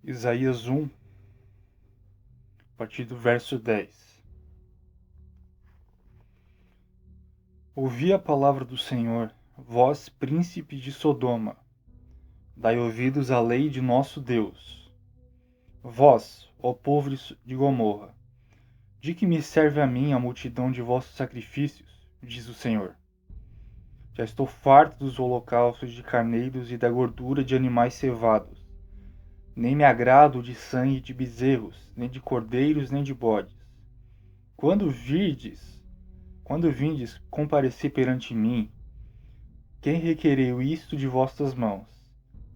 Isaías 1, a partir do verso 10. Ouvi a palavra do Senhor, vós, príncipes de Sodoma, dai ouvidos à lei de nosso Deus. Vós, ó povo de Gomorra, de que me serve a mim a multidão de vossos sacrifícios, diz o Senhor. Já estou farto dos holocaustos de carneiros e da gordura de animais cevados. Nem me agrado de sangue de bezerros, nem de cordeiros, nem de bodes. Quando vindes comparecer perante mim, quem requereu isto de vossas mãos?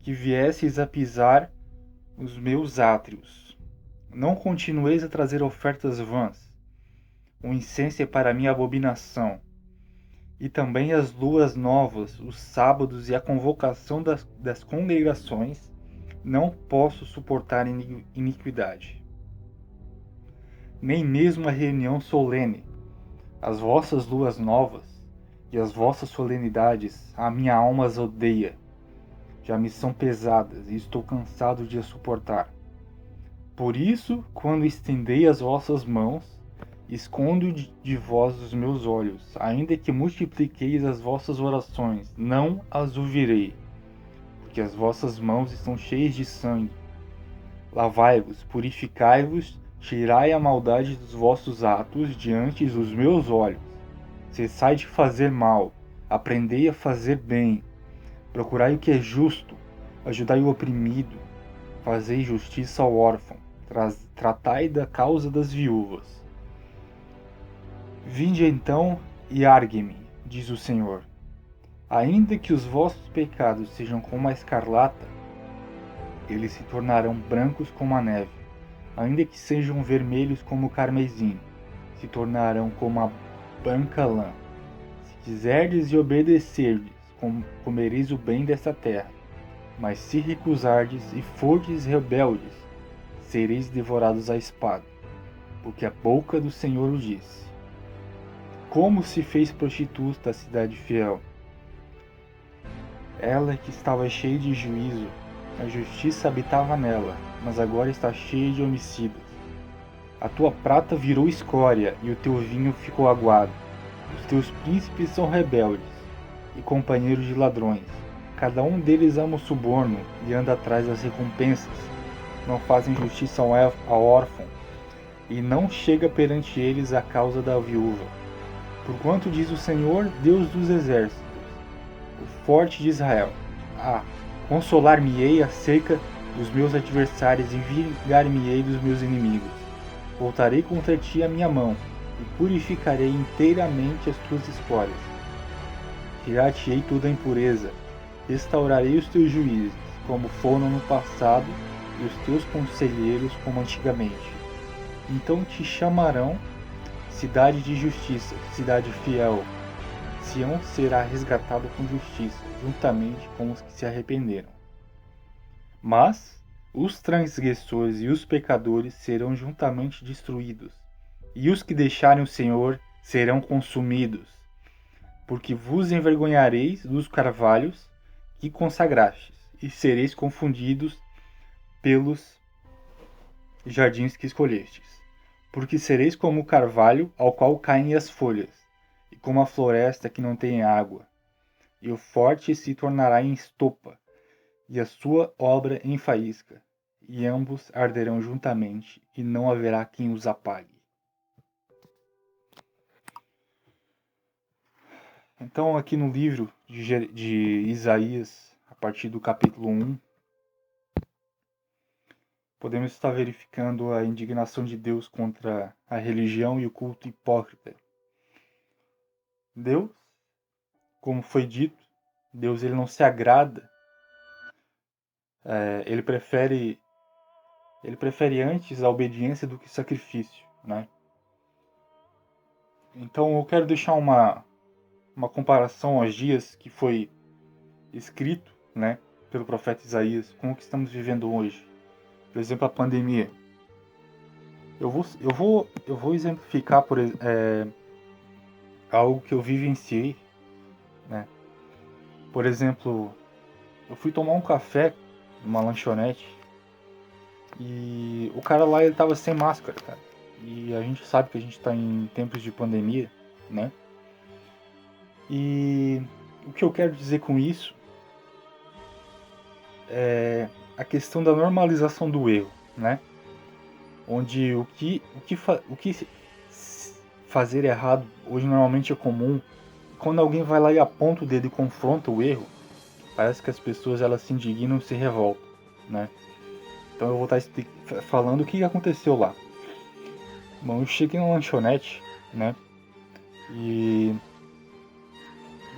Que viesseis a pisar os meus átrios. Não continueis a trazer ofertas vãs. O incenso é para mim abominação. E também as luas novas, os sábados e a convocação das congregações, não posso suportar iniquidade. Nem mesmo a reunião solene, as vossas luas novas e as vossas solenidades, a minha alma as odeia. Já me são pesadas e estou cansado de as suportar. Por isso, quando estendei as vossas mãos, escondo de vós os meus olhos, ainda que multipliqueis as vossas orações, não as ouvirei, porque as vossas mãos estão cheias de sangue. Lavai-vos, purificai-vos, tirai a maldade dos vossos atos diante dos meus olhos. Cessai de fazer mal, aprendei a fazer bem. Procurai o que é justo, ajudai o oprimido, fazei justiça ao órfão, tratai da causa das viúvas. Vinde então e argue-me, diz o Senhor. Ainda que os vossos pecados sejam como a escarlata, eles se tornarão brancos como a neve. Ainda que sejam vermelhos como o carmesim, se tornarão como a branca lã. Se quiserdes e obedecerdes, comereis o bem desta terra. Mas se recusardes e fordes rebeldes, sereis devorados à espada, porque a boca do Senhor o disse. Como se fez prostituta a cidade fiel? Ela que estava cheia de juízo, a justiça habitava nela, mas agora está cheia de homicídios. A tua prata virou escória e o teu vinho ficou aguado. Os teus príncipes são rebeldes e companheiros de ladrões. Cada um deles ama o suborno e anda atrás das recompensas. Não fazem justiça ao órfão e não chega perante eles a causa da viúva. Porquanto diz o Senhor, Deus dos exércitos, o forte de Israel: consolar-me-ei acerca dos meus adversários e vingar-me-ei dos meus inimigos. Voltarei contra ti a minha mão e purificarei inteiramente as tuas escórias. Tirar-te-ei toda a impureza, restaurarei os teus juízes, como foram no passado, e os teus conselheiros como antigamente. Então te chamarão cidade de justiça, cidade fiel. Sião será resgatado com justiça, juntamente com os que se arrependeram. Mas os transgressores e os pecadores serão juntamente destruídos, e os que deixarem o Senhor serão consumidos, porque vos envergonhareis dos carvalhos que consagrastes, e sereis confundidos pelos jardins que escolhestes. Porque sereis como o carvalho ao qual caem as folhas, e como a floresta que não tem água. E o forte se tornará em estopa, e a sua obra em faísca, e ambos arderão juntamente, e não haverá quem os apague. Então, aqui no livro de Isaías, a partir do capítulo 1, podemos estar verificando a indignação de Deus contra a religião e o culto hipócrita. Deus, como foi dito, Deus ele não se agrada, ele prefere antes a obediência do que sacrifício, né? Então eu quero deixar uma comparação aos dias que foi escrito, né, pelo profeta Isaías com o que estamos vivendo hoje. Por exemplo, a pandemia. Eu vou exemplificar algo que eu vivenciei, né? Por exemplo, eu fui tomar um café numa lanchonete E o cara lá, ele tava sem máscara, cara. E a gente sabe que a gente tá em tempos de pandemia, né? E o que eu quero dizer com isso é a questão da normalização do erro, né? Onde o que fazer errado hoje normalmente é comum. Quando alguém vai lá e aponta o dedo e confronta o erro, parece que as pessoas elas se indignam e se revoltam, né? Então eu vou estar falando o que aconteceu lá. Bom, eu cheguei na lanchonete, né? E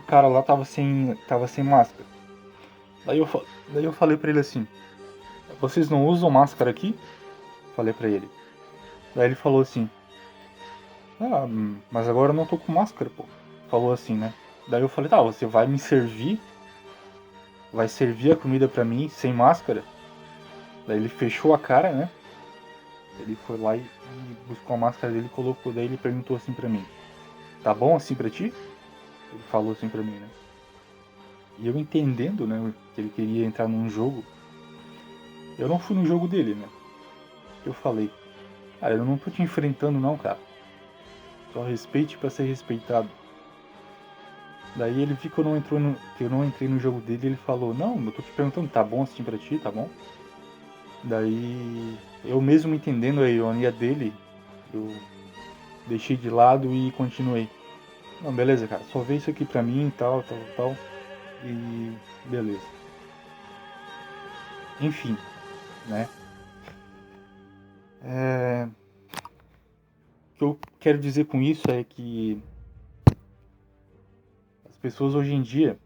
o cara lá tava sem máscara. Daí eu falei pra ele assim: vocês não usam máscara aqui? Falei pra ele. Daí ele falou assim: ah, mas agora eu não tô com máscara, pô. Falou assim, né? Daí eu falei: tá, você vai me servir? Vai servir a comida pra mim sem máscara? Daí ele fechou a cara, né? Ele foi lá e buscou a máscara dele e colocou. Daí ele perguntou assim pra mim: tá bom assim pra ti? Ele falou assim pra mim, né? E eu entendendo, né, que ele queria entrar num jogo, eu não fui no jogo dele, né? Eu falei: cara, eu não tô te enfrentando não, cara. Só respeite pra ser respeitado. Daí ele viu que eu não entrei no jogo dele e ele falou: não, eu tô te perguntando, tá bom assim pra ti, tá bom? Daí eu mesmo entendendo a ironia dele, eu deixei de lado e continuei. Não, beleza, cara, só vê isso aqui pra mim, tal. E beleza. Enfim, né? O que eu quero dizer com isso é que as pessoas hoje em dia,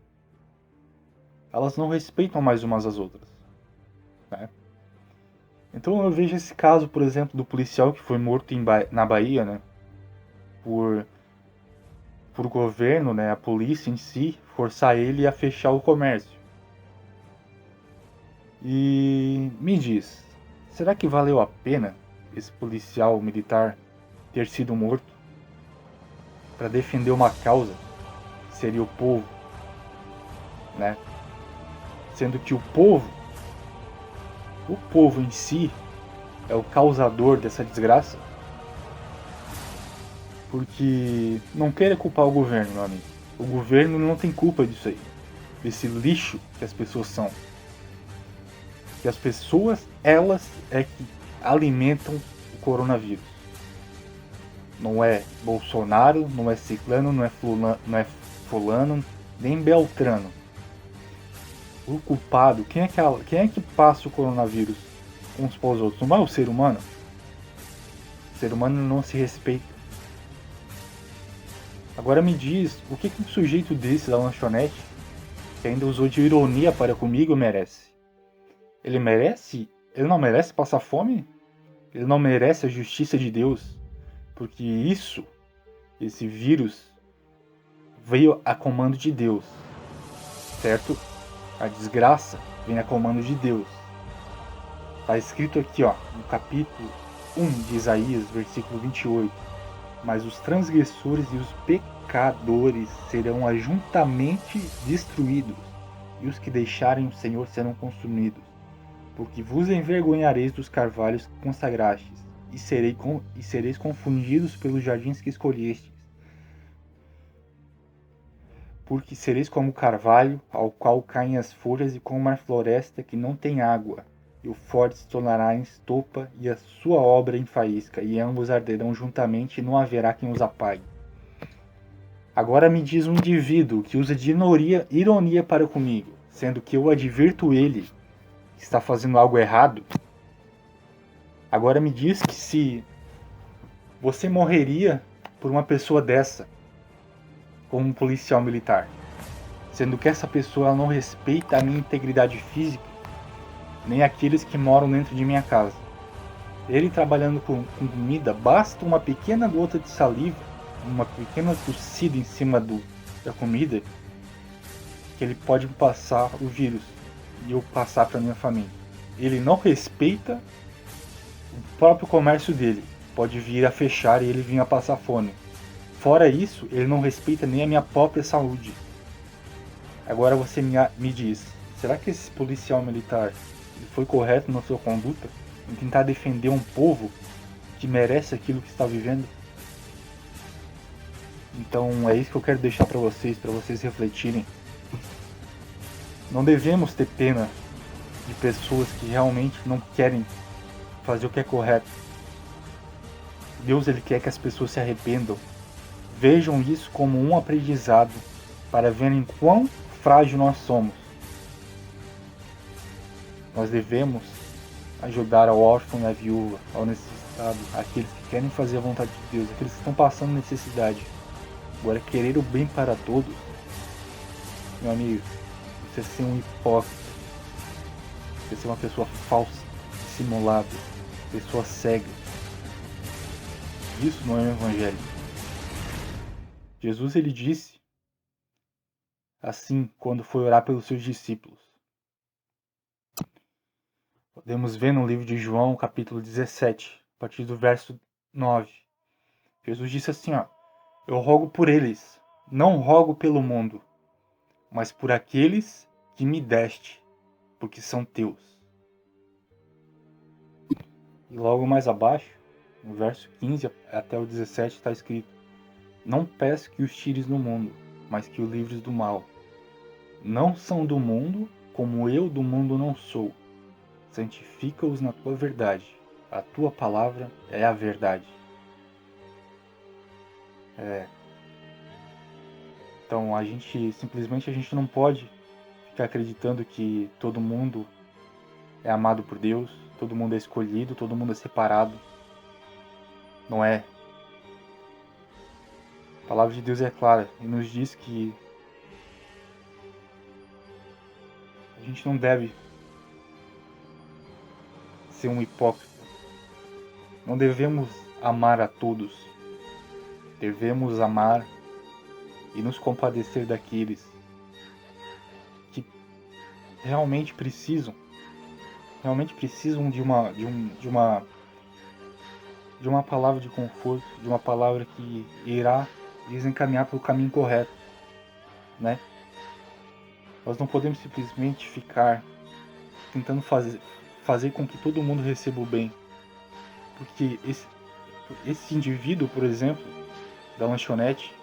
elas não respeitam mais umas às outras, né? Então eu vejo esse caso, por exemplo, do policial que foi morto na Bahia, né? Por governo, né? A polícia em si, forçar ele a fechar o comércio. E me diz, será que valeu a pena esse policial militar ter sido morto para defender uma causa que seria o povo, né? Sendo que o povo em si é o causador dessa desgraça? Porque não queira culpar o governo, meu amigo. O governo não tem culpa disso aí, desse lixo que as pessoas são. Que as pessoas, elas é que alimentam o coronavírus. Não é Bolsonaro, não é Ciclano, não é fulano, nem Beltrano. O culpado, quem é que passa o coronavírus uns para os outros? Não é o ser humano? O ser humano não se respeita. Agora me diz, o que um sujeito desse da lanchonete, que ainda usou de ironia para comigo, merece? Ele merece? Ele não merece passar fome? Ele não merece a justiça de Deus? Porque esse vírus, veio a comando de Deus, certo? A desgraça vem a comando de Deus. Está escrito aqui, ó, no capítulo 1 de Isaías, versículo 28. Mas os transgressores e os pecadores serão juntamente destruídos, e os que deixarem o Senhor serão consumidos. Porque vos envergonhareis dos carvalhos que consagrastes, e sereis confundidos pelos jardins que escolhestes. Porque sereis como o carvalho, ao qual caem as folhas, e como uma floresta que não tem água. E o forte se tornará em estopa, e a sua obra em faísca, e ambos arderão juntamente, e não haverá quem os apague. Agora me diz um indivíduo que usa de ironia para comigo, sendo que eu advirto ele que está fazendo algo errado. Agora me diz que se você morreria por uma pessoa dessa, como um policial militar, sendo que essa pessoa não respeita a minha integridade física, nem aqueles que moram dentro de minha casa. Ele trabalhando com comida, basta uma pequena gota de saliva, uma pequena tossida em cima da comida, que ele pode passar o vírus e eu passar para minha família. Ele não respeita o próprio comércio dele, pode vir a fechar e ele vir a passar fome. Fora isso, ele não respeita nem a minha própria saúde. Agora você me diz, será que esse policial militar foi correto na sua conduta? em tentar defender um povo que merece aquilo que está vivendo? Então é isso que eu quero deixar para vocês refletirem. Não devemos ter pena de pessoas que realmente não querem fazer o que é correto. Deus, ele quer que as pessoas se arrependam. Vejam isso como um aprendizado para verem quão frágil nós somos. Nós devemos ajudar ao órfão e à viúva, ao necessitado, aqueles que querem fazer a vontade de Deus, aqueles que estão passando necessidade. Agora, querer o bem para todos, meu amigo, você é ser um hipócrita, você é ser uma pessoa falsa, dissimulada, pessoa cega. Isso não é um evangelho. Jesus, ele disse assim quando foi orar pelos seus discípulos. Podemos ver no livro de João, capítulo 17, a partir do verso 9. Jesus disse assim, eu rogo por eles, não rogo pelo mundo, mas por aqueles que me deste, porque são teus. E logo mais abaixo, no verso 15 até o 17, está escrito, não peço que os tires do mundo, mas que os livres do mal. Não são do mundo, como eu do mundo não sou. Santifica-os na tua verdade. A tua palavra é a verdade. Então a gente não pode ficar acreditando que todo mundo é amado por Deus, todo mundo é escolhido, todo mundo é separado. Não é. A palavra de Deus é clara e nos diz que a gente não deve ser um hipócrita. Não devemos amar a todos. Devemos amar e nos compadecer daqueles que realmente precisam de uma palavra de conforto, de uma palavra que irá lhes encaminhar para o caminho correto, né? Nós não podemos simplesmente ficar tentando fazer com que todo mundo receba o bem, porque esse indivíduo, por exemplo, da lanchonete,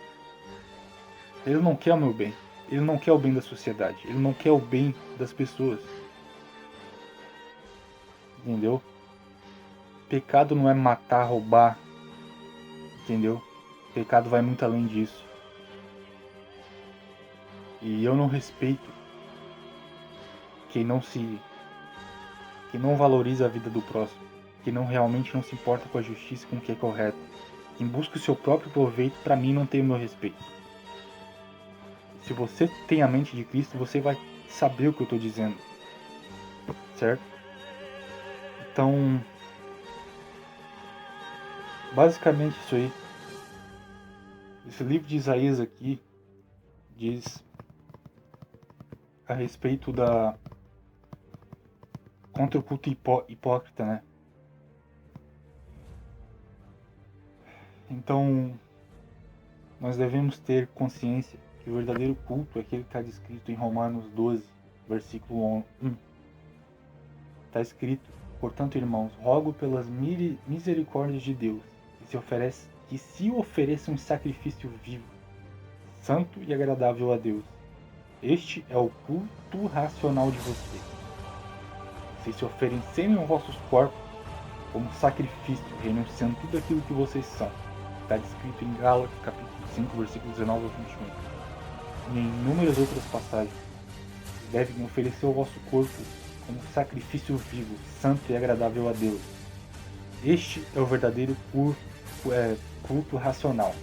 ele não quer o meu bem, ele não quer o bem da sociedade, ele não quer o bem das pessoas, entendeu? Pecado não é matar, roubar, entendeu? Pecado vai muito além disso. E eu não respeito quem não valoriza a vida do próximo, que realmente não se importa com a justiça e com o que é correto. Quem busca o seu próprio proveito, para mim, não tem o meu respeito. Se você tem a mente de Cristo, você vai saber o que eu estou dizendo, certo? Então, basicamente isso aí. Esse livro de Isaías aqui diz a respeito contra o culto hipócrita, né? Então, nós devemos ter consciência que o verdadeiro culto é aquele que está descrito em Romanos 12, versículo 1. Está escrito, portanto, irmãos, rogo pelas misericórdias de Deus, que se ofereça um sacrifício vivo, santo e agradável a Deus. Este é o culto racional de vocês. Vocês se oferecerem os vossos corpos como sacrifício, renunciando tudo aquilo que vocês são. Está descrito em Gálatas, capítulo 5, versículo 19 ao 21. E em inúmeras outras passagens. Devem oferecer o vosso corpo como sacrifício vivo, santo e agradável a Deus. Este é o verdadeiro culto racional.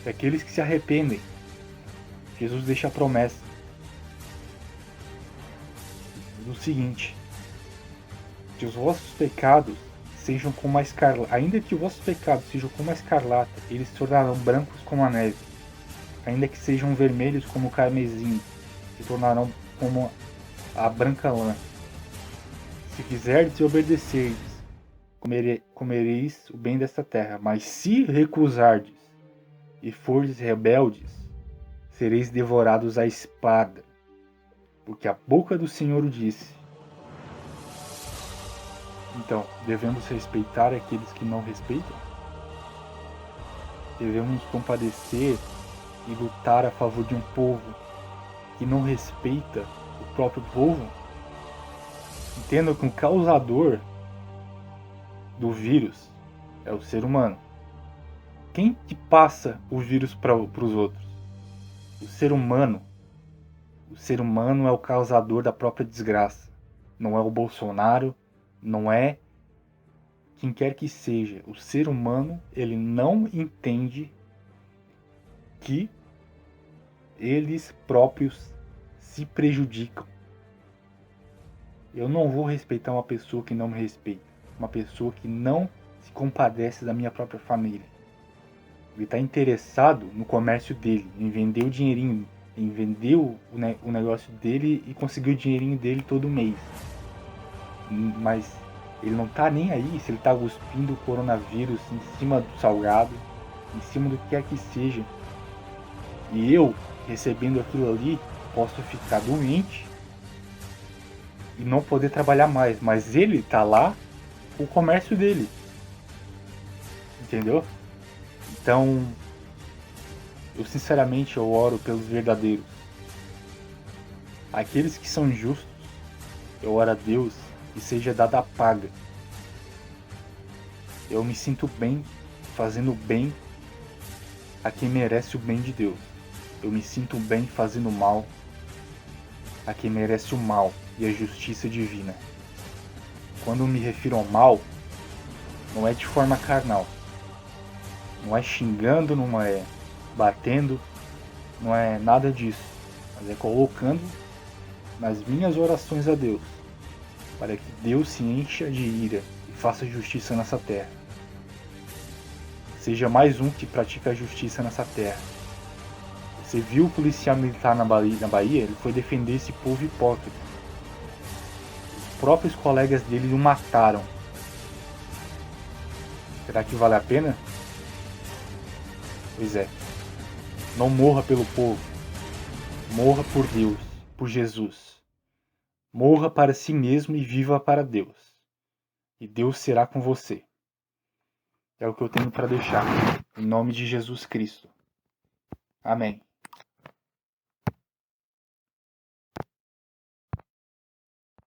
É aqueles que se arrependem. Jesus deixa a promessa do seguinte: que os vossos pecados sejam como a escarlata, ainda que os vossos pecados sejam como a escarlata, eles se tornarão brancos como a neve. Ainda que sejam vermelhos como o carmesim, se tornarão como a branca lã. Se fizerdes e obedecerdes, comereis o bem desta terra. Mas se recusardes e fordes rebeldes, sereis devorados à espada. Porque a boca do Senhor o disse. Então, devemos respeitar aqueles que não respeitam? Devemos nos compadecer e lutar a favor de um povo que não respeita o próprio povo? Entenda que o causador do vírus é o ser humano. Quem que passa o vírus para os outros? O ser humano. O ser humano é o causador da própria desgraça. Não é o Bolsonaro, não é quem quer que seja. O ser humano, ele não entende que eles próprios se prejudicam. Eu não vou respeitar uma pessoa que não me respeita. Uma pessoa que não se compadece da minha própria família. Ele está interessado no comércio dele, em vender o dinheirinho, em vender o negócio dele e conseguir o dinheirinho dele todo mês. Mas ele não está nem aí se ele está cuspindo o coronavírus em cima do salgado, em cima do que quer que seja. E eu, recebendo aquilo ali, posso ficar doente e não poder trabalhar mais. Mas ele está lá com o comércio dele. Entendeu? Então, eu sinceramente eu oro pelos verdadeiros. Aqueles que são justos, eu oro a Deus que seja dada a paga. Eu me sinto bem fazendo bem a quem merece o bem de Deus. Eu me sinto bem fazendo mal a quem merece o mal e a justiça divina. Quando me refiro ao mal, não é de forma carnal. Não é xingando, não é batendo, não é nada disso. Mas é colocando nas minhas orações a Deus, para que Deus se encha de ira e faça justiça nessa terra. Seja mais um que pratica a justiça nessa terra. Você viu o policial militar na Bahia? Ele foi defender esse povo hipócrita. Os próprios colegas dele o mataram. Será que vale a pena? Pois é. Não morra pelo povo. Morra por Deus, por Jesus. Morra para si mesmo e viva para Deus. E Deus será com você. É o que eu tenho para deixar. Em nome de Jesus Cristo. Amém.